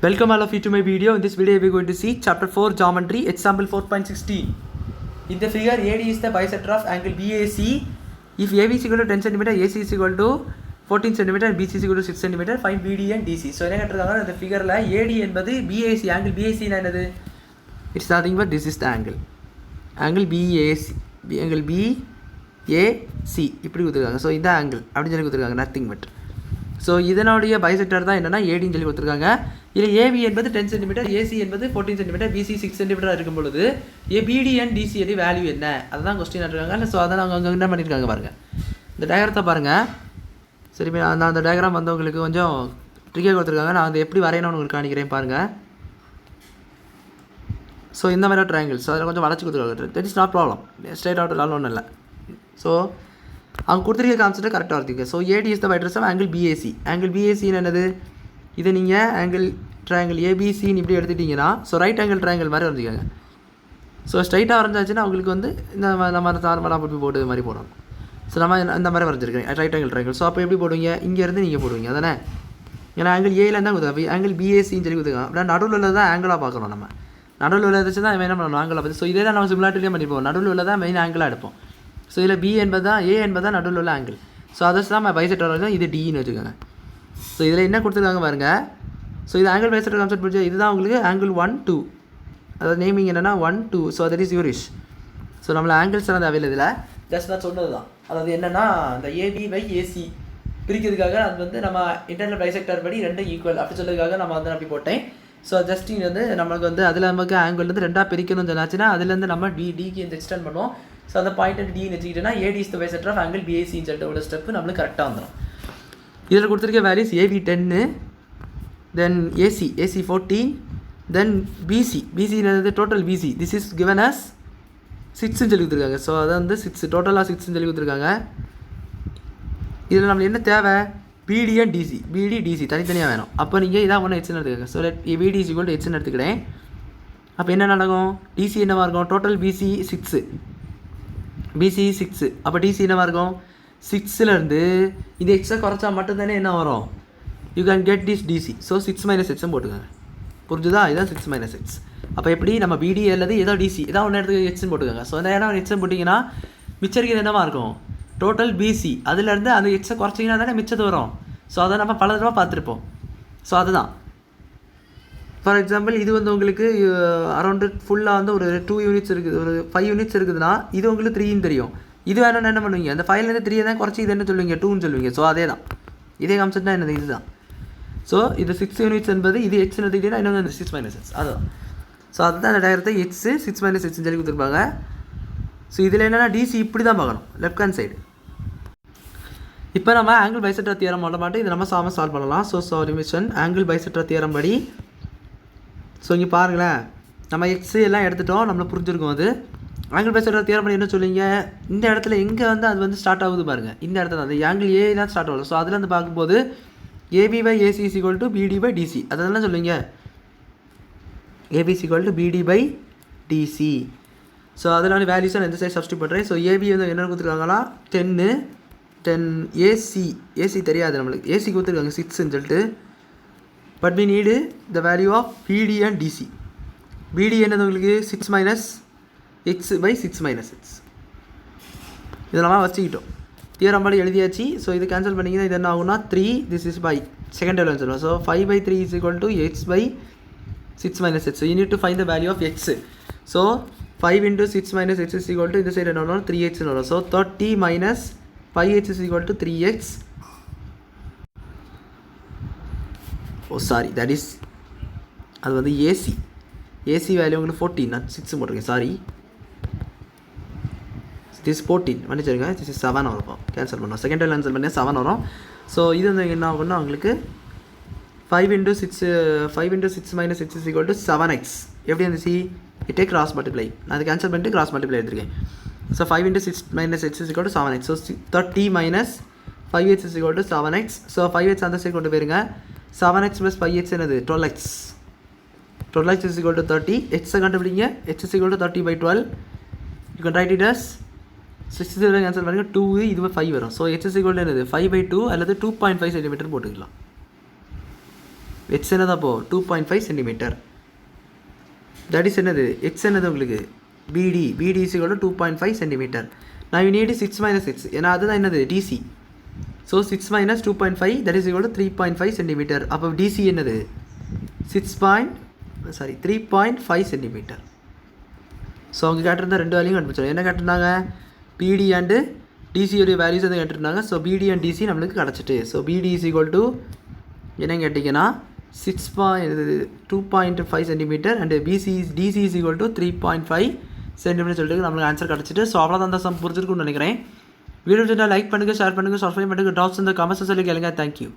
Welcome all of you to my video. In this video we are going to see chapter 4 geometry example 4.16. In the figure AD is the bisector of angle BAC. If AB is equal to 10 cm, AC is equal to 14 cm and BC is equal to 6 cm, find BD and DC. So என்ன கேட்டிருக்காங்க இந்த ஃபிகரில் AD என்பது BAC angle BAC என்னது? It's nothing but this is the angle BAC angle BAC இப்படி கொடுத்துருக்காங்க. So இந்த angle அப்படின்னு சொல்லி கொடுத்துருக்காங்க நத்திங் பட். ஸோ இதனுடைய பைசெக்டர் தான் என்னென்னா ஏடின்னு சொல்லி கொடுத்துருக்காங்க. இதில் ஏபி என்பது 10 சென்டிமீட்டர், ஏசி என்பது 14 சென்டிமீட்டர், பிசி 6 சென்டிமீட்டர் இருக்கும் பொழுது பிடி அண்ட் டிசி எது வேல்யூ என்ன அதுதான் கொஸ்டின் இருக்காங்க. ஸோ அதை நாங்கள் அங்கே என்ன பண்ணியிருக்காங்க பாருங்கள், இந்த டயக்ராத்தை பாருங்கள். சரி, நான் அந்த டயக்ராம் வந்து உங்களுக்கு கொஞ்சம் ட்ரிக்காக கொடுத்துருக்காங்க. நான் அதை எப்படி வரையணும்னு உங்களுக்கு காணிக்கிறேன் பாருங்கள். ஸோ இந்த மாதிரி ட்ரையாங்கிள், ஸோ அதில் கொஞ்சம் வளைச்சி கொடுத்துருக்காங்க. That is not problem, straight out ஒன்றும் இல்லை. ஸோ அவங்க கொடுத்துருக்க கான்செப்ட் கரெக்டாக வருதுங்க. So AD is the bisector of angle BAC. Angle பிஏசின்னு என்னது, இதை நீங்கள் ஆங்கிள் ட்ரையாங்கிள் ஏபிசின்னு இப்படி எடுத்துட்டிங்கன்னா ஸோ ரைட் ஆங்கிள் ட்ரையாங்கிள் மாதிரி வரைஞ்சிக்கோங்க. ஸோ ஸ்ட்ரைட்டாக வரைஞ்சாச்சுன்னா அவங்களுக்கு வந்து இந்த நம்ம நார்மலாக போட்டு போட்டு மாதிரி போடணும். ஸோ நம்ம இந்த மாதிரி வரைஞ்சிருக்கேன் ரைட் ஆங்கிள் ட்ரையாங்கிள். ஸோ அப்போ எப்படி போடுவீங்க, இங்கேருந்து நீங்கள் போடுவீங்க அதானே. ஏன்னா ஆங்கிள் ஏல தான் கொடுத்தாங்க, ஆங்கிள் பிஏசின்னு சொல்லி கொடுத்துருக்காங்க. அப்படின்னா நடுவில் தான் ஆங்கிளாக பார்க்கணும். நம்ம நடுவில் உள்ளதாச்சு தான் என்ன பண்ணணும், ஆங்கிளாக பார்த்து. ஸோ இதே தான் நம்ம சிமிலாரிட்டிலே பண்ணிப்போம், நடுவில் உள்ள தான் மெயின் ஆங்கிளாக எடுப்போம். ஸோ இதில் பி என்பது தான் ஏ என்பது தான் நடுவில் உள்ள ஆங்கிள். ஸோ அதை தான் பைசெக்டர் வரைக்கும் இது டின்னு வச்சுக்கோங்க. ஸோ இதில் என்ன கொடுத்துருக்காங்க பாருங்கள். ஸோ இது ஆங்கிள் பைசெக்டர் கான்செப்ட் பிடிச்சா இதுதான் உங்களுக்கு ஆங்கிள் 1 2, அதாவது நேமிங் என்னென்னா 1 2. ஸோ தட் இஸ் யூரிஷ். ஸோ நம்மள ஆங்கிள்ஸ் எல்லாம் தேவையில்லை இதில், ஜஸ்ட் நான் சொன்னது தான். அதாவது என்னென்னா இந்த ஏபி பை ஏசி பிரிக்கிறதுக்காக அது வந்து நம்ம இன்டர்னல் பைசெக்டர் படி ரெண்டும் ஈக்குவல் அப்படி சொல்றதுக்காக நம்ம வந்து அப்படி போட்டேன். ஸோ ஜஸ்ட் இங்கே வந்து நம்மளுக்கு வந்து அதில் நமக்கு ஆங்கிள் வந்து ரெண்டாக பிரிக்கணும்னு சொன்னாச்சுன்னா அதுலேருந்து நம்ம டிக்கு இந்த எக்ஸ்டெண்ட் பண்ணுவோம். ஸோ அந்த பாயிண்ட் அண்ட் டின்னு வச்சுக்கிட்டோன்னா AD is the bisector of angle பிஏசின்னு சொல்லிட்டு ஒரு ஸ்டெப்பு நம்மளுக்கு கரெக்டாக வந்துடும். இதில் கொடுத்துருக்க values AB 10, then AC 14, then BC என்னது total BC this is given as 6ன்னு சொல்லி கொடுத்துருக்காங்க. ஸோ அதை வந்து 6 டோட்டலாக 6ன்னு சொல்லி கொடுத்துருக்காங்க. இதில் நம்மளுக்கு என்ன தேவை, பிடி அண்ட் டிசி, பிடி டிசி தனித்தனியாக வேணும். அப்போ நீங்கள் இதான் ஒன்று ஹெச்னு எடுத்துக்கோங்க. So PD is equal to ஹெச்னு எடுத்துக்கிறேன். அப்போ என்ன நடக்கும், டிசி என்னவாக இருக்கும், டோட்டல் பிசி 6, பிசி 6. அப்போ டிசி என்னவாக இருக்கும் 6லேருந்து இந்த எக்ஸை குறைச்சா மட்டும்தானே என்ன வரும், you can get this DC. So 6 - ஹெச்னு போட்டுக்கோங்க. புரிஞ்சுதா, இதுதான் 6 - ஹெச். அப்போ எப்படி நம்ம பிடி அல்லது ஏதோ டிசி ஏதோ ஒன்று எடுத்து ஹெச்னு போட்டுக்கோங்க. ஸோ அந்த இடம் ஹெச்னு போட்டிங்கன்னா மிச்சம் இருக்கிறது என்னவாக இருக்கும், டோட்டல் பிசி. அதுலேருந்து அந்த எக்ஸை குறைச்சிங்கன்னா தானே மிச்சது வரும். ஸோ அதை நம்ம பல தடவை பார்த்துருப்போம். ஸோ அதுதான் ஃபார் எக்ஸாம்பிள் இது வந்து உங்களுக்கு அரௌண்டு ஃபுல்லாக வந்து ஒரு 2 யூனிட்ஸ் இருக்குது, ஒரு 5 யூனிட்ஸ் இருக்குதுன்னா இது உங்களுக்கு 3ன்னு தெரியும். இது வேணும்னு என்ன பண்ணுவீங்க, அந்த 5லேருந்து 3 தான் குறைச்சி இது என்ன சொல்லுவீங்க 2ன்னு சொல்லுவீங்க. ஸோ அதே தான், இதே கான்செப்ட் தான் என்னது இதுதான். ஸோ இது 6 யூனிட்ஸ் என்பது இது ஹெச்னு எடுத்துக்கிட்டீங்கன்னா இன்னொன்று 6 - ஹெச் அதுதான். ஸோ அதுதான் அந்த டயரத்தை ஹெச் 6 - ஹெச்னு சொல்லி கொடுத்துருப்பாங்க. ஸோ இதில் என்னென்னா டிசி இப்படி தான் பார்க்கணும், லெஃப்ட் ஹேண்ட் சைடு. இப்போ நம்ம ஆங்கிள் பைசெக்டர் தியரம் பண்ண மாட்டோம், இது நம்ம சால்வ் பண்ணலாம். ஸோ சால்யூஷன் ஆங்கிள் பைசெக்டர் தியரம் படி. ஸோ இங்கே பாருங்களேன், நம்ம எக்ஸ் எல்லாம் எடுத்துட்டோம், நம்மளுக்கு புரிஞ்சிருக்கும். அது ஆங்கிள் பைசெக்டர் தியரம் படி என்ன சொல்லுவீங்க, இந்த இடத்துல எங்கே வந்து அது வந்து ஸ்டார்ட் ஆகுது பாருங்கள், இந்த இடத்துல அந்த ஆங்கிள் ஏ தான் ஸ்டார்ட் ஆகுது. ஸோ அதில் வந்து பார்க்கும்போது AB by AC is equal to PD by DC, அதெல்லாம் சொல்லுவீங்க AB is equal to PD by DC. So அதனால வேல்யூஸை நான் இந்த சைட் சப்ஸ்டியூட் பண்ணுறேன். ஸோ ஏபி வந்து என்ன கொடுத்துருக்காங்களா 10 ஏசி தெரியாது நம்மளுக்கு, ஏசி கொடுத்துருக்காங்க 6ன்னு சொல்லிட்டு. But we need the value of BD and DC. BD என்னது உங்களுக்கு 6 - x by 6 - x. இதெல்லாம் வச்சுக்கிட்டோம், தியரம் படி எழுதியாச்சு. ஸோ இது கேன்சல் பண்ணிங்கன்னா இது என்ன ஆகும்னா 3, this is by second term சொல்லுவோம். So 5/3 is equal to x by 6 - x. So you need to find the value of x. So 5 into 6 - x is equal to இந்த சைடு என்ன வரும் 3x வரும். So 30 minus 5h is equal to 3x. Oh sorry, that is அது வந்து AC value உங்களுக்கு 14, நான் 6 போட்டிருக்கேன், sorry this 14 மன்னிச்சிருங்க, திஸ் இஸ் 7 வரும். கேன்சல் பண்ணோம், செகண்ட் டைம் கேன்சல் பண்ணி 7 வரும். ஸோ இது வந்து என்ன ஆகும்னா உங்களுக்கு 5 into 6 - x is equal to 7x. எப்படி இருந்துச்சு, இட்டே கிராஸ் மல்டிப்ளை, நான் அது கேன்சல் பண்ணிட்டு கிராஸ் மல்டிப்ளை எடுத்துருக்கேன். So 5 into 6 - x is equal to 7x. So 30 minus 5h is equal to 7x. So 5h அந்த சைடு கொண்டு போயிருங்க. 7x plus 5h என்னது 12x. 12x is equal to 30. x கண்டுபிடிங்க, h is equal to 30 by 12. You can write it as 60 cancel பண்ணுங்க, 2 இது 5 வரும். So h is equal to என்னது 5/2 அல்லது 2.5 cm போட்டுக்கலாம். ஹெச் என்னது அப்போது 2.5 சென்டிமீட்டர். தட் இஸ் என்னது எக்ஸ் என்னது உங்களுக்கு PD is equal to 2.5 centimetre. நான் யூ நீடு 6 - 6 ஏன்னா அதுதான் என்னது DC. So 6 - 2.5 that is equal to 3.5 centimetre. அப்போ டிசி என்னது 3.5 சென்டிமீட்டர். ஸோ அவங்க கேட்டிருந்தா ரெண்டு வேல்யூயும் கண்டுபிடிச்சோம். என்ன கேட்டிருந்தாங்க பிடி அண்டு டிசியோடைய வேல்யூஸ் வந்து கேட்டிருந்தாங்க. ஸோ பிடி அண்ட் டிசி நம்மளுக்கு கிடச்சிட்டு. So PD is equal to என்ன கேட்டிங்கன்னா 2.5 centimetre and DC is equal to 3.5 centimetre சொல்லிட்டு நம்மளுக்கு ஆன்சர் கிடச்சிட்டு. ஸோ அவ்வளோதான் அந்த சம் புரிஞ்சிருக்குன்னு நினைக்கிறேன். வீடியோ லைக் பண்ணுங்கள், ஷேர் பண்ணுங்கள், சப்ஸ்கிரைப் பண்ணுங்கள். டாப்ஸ் இந்த கமெண்ட்ஸ் சொல்லி கேளுங்க. தேங்க்யூ.